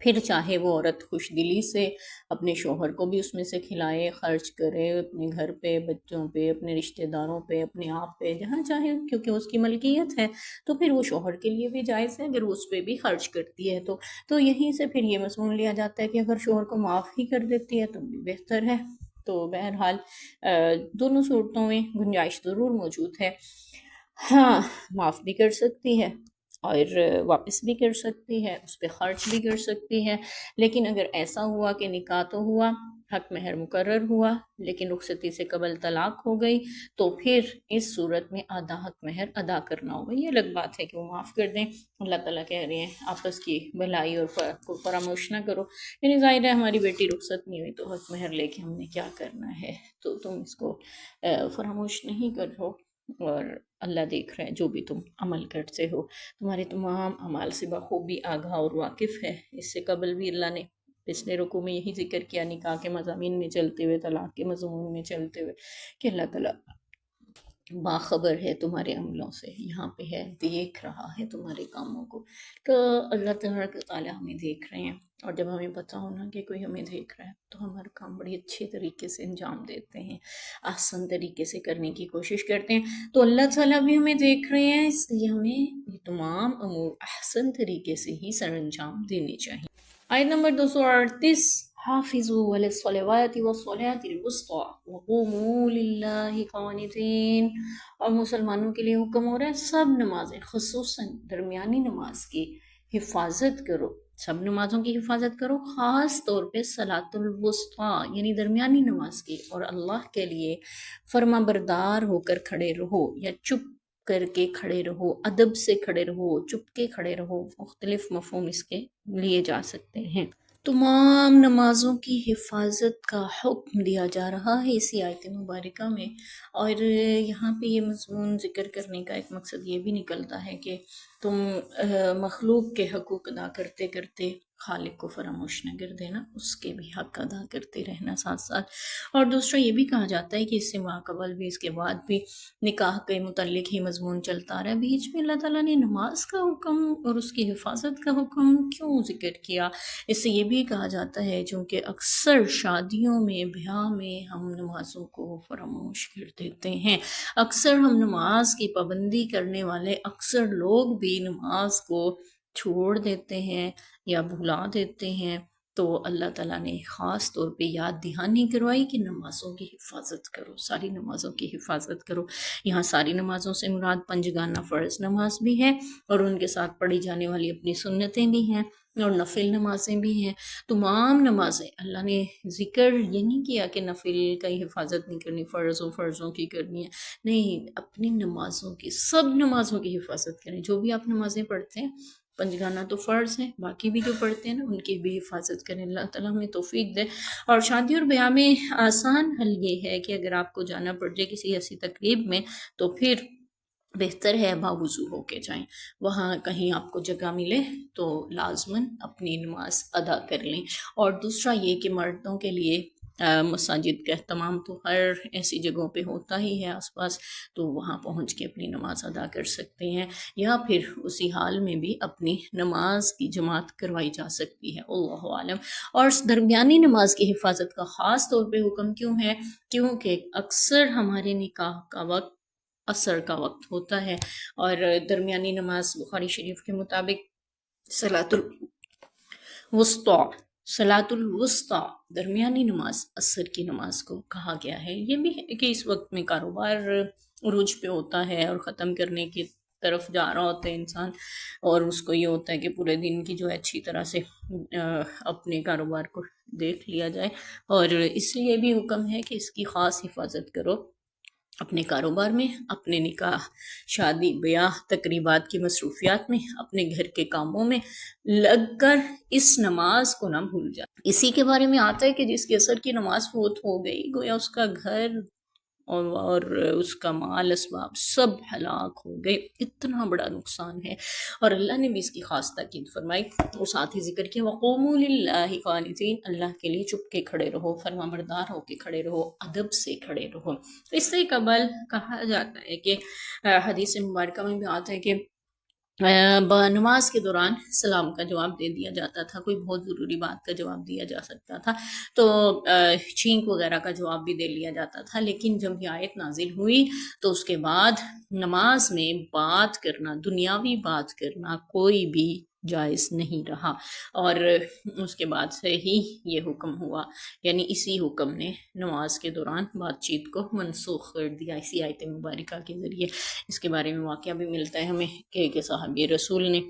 پھر چاہے وہ عورت خوش دلی سے اپنے شوہر کو بھی اس میں سے کھلائے، خرچ کرے اپنے گھر پہ، بچوں پہ، اپنے رشتہ داروں پہ، اپنے آپ پہ، جہاں چاہے، کیونکہ اس کی ملکیت ہے، تو پھر وہ شوہر کے لیے بھی جائز ہے اگر وہ اس پہ بھی خرچ کرتی ہے تو یہیں سے پھر یہ مضمون لیا جاتا ہے کہ اگر شوہر کو معاف ہی کر دیتی ہے تو بھی بہتر ہے۔ تو بہرحال دونوں صورتوں میں گنجائش ضرور موجود ہے۔ ہاں، معاف بھی کر سکتی ہے اور واپس بھی کر سکتی ہے، اس پہ خرچ بھی کر سکتی ہے، لیکن اگر ایسا ہوا کہ نکاح تو ہوا، حق مہر مقرر ہوا، لیکن رخصتی سے قبل طلاق ہو گئی، تو پھر اس صورت میں آدھا حق مہر ادا کرنا ہوگا۔ یہ الگ بات ہے کہ وہ معاف کر دیں، اللہ تعالیٰ کہہ رہے ہیں آپس کی بھلائی اور کو فراموش نہ کرو، یعنی ظاہر ہے ہماری بیٹی رخصت نہیں ہوئی تو حق مہر لے کے ہم نے کیا کرنا ہے، تو تم اس کو فراموش نہیں کرو، اور اللہ دیکھ رہے ہیں جو بھی تم عمل کرتے ہو، تمہارے تمام اعمال سے بخوبی آگاہ اور واقف ہے۔ اس سے قبل بھی اللہ نے پچھلے رکوع میں یہی ذکر کیا، نکاح کے مضامین میں چلتے ہوئے، طلاق کے مضمون میں چلتے ہوئے، کہ اللہ تعالیٰ باخبر ہے تمہارے عملوں سے، یہاں پہ ہے، دیکھ رہا ہے تمہارے کاموں کو۔ تو اللہ تعالیٰ ہمیں دیکھ رہے ہیں، اور جب ہمیں پتہ ہونا کہ کوئی ہمیں دیکھ رہا ہے تو ہمارا کام بڑی اچھے طریقے سے انجام دیتے ہیں، آسان طریقے سے کرنے کی کوشش کرتے ہیں۔ تو اللہ تعالیٰ بھی ہمیں دیکھ رہے ہیں، اس لیے ہمیں یہ تمام امور احسن طریقے سے ہی سر انجام دینے چاہیے۔ آیت نمبر 238، حافظوا علی الصلوات والصلاة الوسطی وقوموا للہ قانتین، اور مسلمانوں کے لیے حکم ہو رہا ہے سب نمازیں، خصوصاً درمیانی نماز کی حفاظت کرو، سب نمازوں کی حفاظت کرو، خاص طور پہ صلاۃ الوسطی یعنی درمیانی نماز کی، اور اللہ کے لیے فرما بردار ہو کر کھڑے رہو، یا چپ کر کے کھڑے رہو، ادب سے کھڑے رہو، چپ کے کھڑے رہو، مختلف مفہوم اس کے لیے جا سکتے ہیں۔ تمام نمازوں کی حفاظت کا حکم دیا جا رہا ہے اسی آیت مبارکہ میں، اور یہاں پہ یہ مضمون ذکر کرنے کا ایک مقصد یہ بھی نکلتا ہے کہ تم مخلوق کے حقوق ادا کرتے کرتے خالق کو فراموش نہ کر دینا، اس کے بھی حق ادا کرتے رہنا ساتھ ساتھ۔ اور دوسرا یہ بھی کہا جاتا ہے کہ اس سے ماقبل بھی، اس کے بعد بھی نکاح کے متعلق ہی مضمون چلتا رہا ہے، بیچ میں اللہ تعالیٰ نے نماز کا حکم اور اس کی حفاظت کا حکم کیوں ذکر کیا؟ اس سے یہ بھی کہا جاتا ہے چونکہ اکثر شادیوں میں، بیاہ میں ہم نمازوں کو فراموش کر دیتے ہیں، اکثر ہم نماز کی پابندی کرنے والے اکثر لوگ بھی نماز کو چھوڑ دیتے ہیں یا بھلا دیتے ہیں، تو اللہ تعالیٰ نے خاص طور پہ یاد دہانی کروائی کہ نمازوں کی حفاظت کرو، ساری نمازوں کی حفاظت کرو۔ یہاں ساری نمازوں سے مراد پنجگانہ فرض نماز بھی ہے، اور ان کے ساتھ پڑھی جانے والی اپنی سنتیں بھی ہیں، اور نفل نمازیں بھی ہیں۔ تمام نمازیں، اللہ نے ذکر یہ نہیں کیا کہ نفل کا ہی حفاظت نہیں کرنی، فرضوں کی کرنی ہے، نہیں، اپنی نمازوں کی، سب نمازوں کی حفاظت کریں، جو بھی آپ نمازیں پڑھتے ہیں، پنجگانہ تو فرض ہیں، باقی بھی جو پڑھتے ہیں نا ان کی بھی حفاظت کریں، اللہ تعالیٰ ہمیں توفیق دے۔ اور شادی اور بیاہ میں آسان حل یہ ہے کہ اگر آپ کو جانا پڑ جائے کسی ایسی تقریب میں تو پھر بہتر ہے باوضو ہو کے جائیں، وہاں کہیں آپ کو جگہ ملے تو لازماً اپنی نماز ادا کر لیں۔ اور دوسرا یہ کہ مردوں کے لیے مساجد کا اہتمام تو ہر ایسی جگہوں پہ ہوتا ہی ہے آس پاس، تو وہاں پہنچ کے اپنی نماز ادا کر سکتے ہیں، یا پھر اسی حال میں بھی اپنی نماز کی جماعت کروائی جا سکتی ہے، اللہ عالم۔ اور درمیانی نماز کی حفاظت کا خاص طور پہ حکم کیوں ہے؟ کیونکہ اکثر ہمارے نکاح کا وقت عصر کا وقت ہوتا ہے، اور درمیانی نماز بخاری شریف کے مطابق صلاۃ الوسطی درمیانی نماز عصر کی نماز کو کہا گیا ہے۔ یہ بھی ہے کہ اس وقت میں کاروبار عروج پہ ہوتا ہے اور ختم کرنے کی طرف جا رہا ہوتا ہے انسان، اور اس کو یہ ہوتا ہے کہ پورے دن کی جو ہے اچھی طرح سے اپنے کاروبار کو دیکھ لیا جائے، اور اس لیے بھی حکم ہے کہ اس کی خاص حفاظت کرو، اپنے کاروبار میں، اپنے نکاح، شادی، بیاہ، تقریبات کی مصروفیات میں، اپنے گھر کے کاموں میں لگ کر اس نماز کو نہ بھول جائے۔ اسی کے بارے میں آتا ہے کہ جس کی عصر کی نماز فوت ہو گئی، گویا اس کا گھر اور اس کا مال اسباب سب ہلاک ہو گئے، اتنا بڑا نقصان ہے، اور اللہ نے بھی اس کی خاص تاکید فرمائی، اور ساتھ ہی ذکر کیا وَقُومُوا لِلَّهِ قَانِتِينَ، اللہ کے لیے چپ کے کھڑے رہو، فرما بردار ہو کے کھڑے رہو، ادب سے کھڑے رہو۔ اس سے قبل کہا جاتا ہے کہ حدیث مبارکہ میں بھی آتا ہے کہ نماز کے دوران سلام کا جواب دے دیا جاتا تھا، کوئی بہت ضروری بات کا جواب دیا جا سکتا تھا تو چھینک وغیرہ کا جواب بھی دے لیا جاتا تھا، لیکن جب یہ آیت نازل ہوئی تو اس کے بعد نماز میں بات کرنا، دنیاوی بات کرنا کوئی بھی جائز نہیں رہا، اور اس کے بعد سے ہی یہ حکم ہوا، یعنی اسی حکم نے نماز کے دوران بات چیت کو منسوخ کر دیا اسی آیت مبارکہ کے ذریعے۔ اس کے بارے میں واقعہ بھی ملتا ہے ہمیں کہ صحابی رسول نے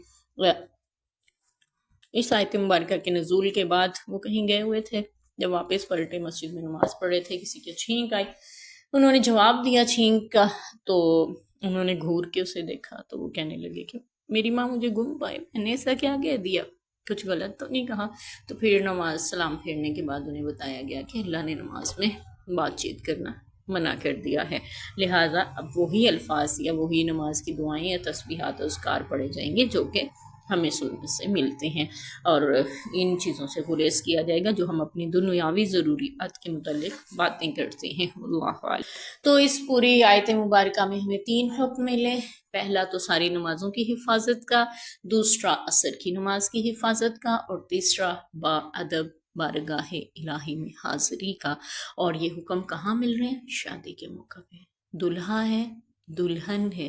اس آیت مبارکہ کے نزول کے بعد وہ کہیں گئے ہوئے تھے، جب واپس پلٹے مسجد میں نماز پڑھ رہے تھے، کسی کے چھینک آئی، انہوں نے جواب دیا چھینک کا، تو انہوں نے گھور کے اسے دیکھا تو وہ کہنے لگے کہ میری ماں مجھے گم پائے، میں نے ایسا کیا کہہ دیا، کچھ غلط تو نہیں کہا؟ تو پھر نماز سلام پھیرنے کے بعد انہیں بتایا گیا کہ اللہ نے نماز میں بات چیت کرنا منع کر دیا ہے، لہٰذا اب وہی الفاظ یا وہی نماز کی دعائیں یا تسبیحات و اذکار پڑھے جائیں گے جو کہ ہمیں سنت سے ملتے ہیں، اور ان چیزوں سے گریز کیا جائے گا جو ہم اپنی دنیاوی ضروریات کے متعلق باتیں کرتے ہیں۔ اللہ اعلم۔ تو اس پوری آیت مبارکہ میں ہمیں 3 حکم ملے، پہلا تو ساری نمازوں کی حفاظت کا، دوسرا عصر کی نماز کی حفاظت کا، اور تیسرا با ادب بارگاہ الہی میں حاضری کا۔ اور یہ حکم کہاں مل رہے ہیں؟ شادی کے موقع پہ، دلہا ہے، دلہن ہے،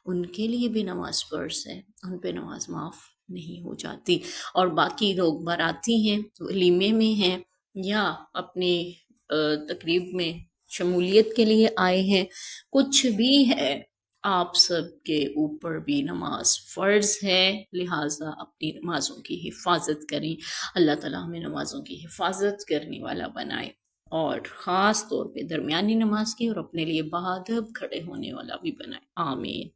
ان کے لیے بھی نماز فرض ہے، ان پہ نماز معاف نہیں ہو جاتی، اور باقی لوگ باراتی ہیں، ولیمے میں ہیں، یا اپنی تقریب میں شمولیت کے لیے آئے ہیں، کچھ بھی ہے، آپ سب کے اوپر بھی نماز فرض ہے، لہٰذا اپنی نمازوں کی حفاظت کریں، اللہ تعالیٰ ہمیں نمازوں کی حفاظت کرنے والا بنائے، اور خاص طور پہ درمیانی نماز کی، اور اپنے لیے بہادب کھڑے ہونے والا بھی بنائے، آمین۔